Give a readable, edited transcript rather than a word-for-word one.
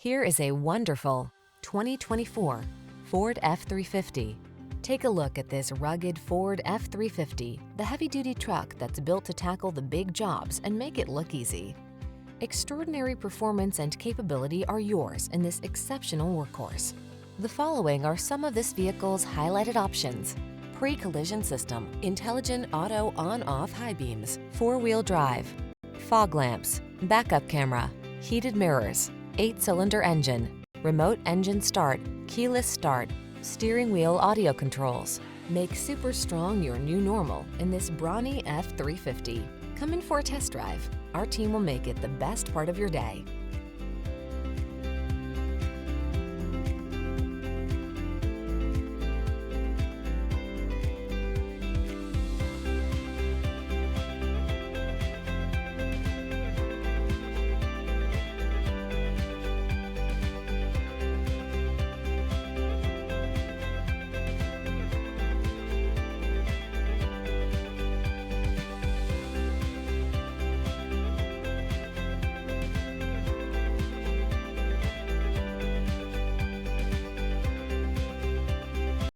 Here is a wonderful 2024 Ford F-350. Take a look at this rugged Ford F-350, the heavy-duty truck that's built to tackle the big jobs and make it look easy. Extraordinary performance and capability are yours in this exceptional workhorse. The following are some of this vehicle's highlighted options: pre-collision system, intelligent auto on-off high beams, four-wheel drive, fog lamps, backup camera, heated mirrors, 8-cylinder engine, remote engine start, keyless start, steering wheel audio controls. Make super strong your new normal in this brawny F-350. Come in for a test drive. Our team will make it the best part of your day.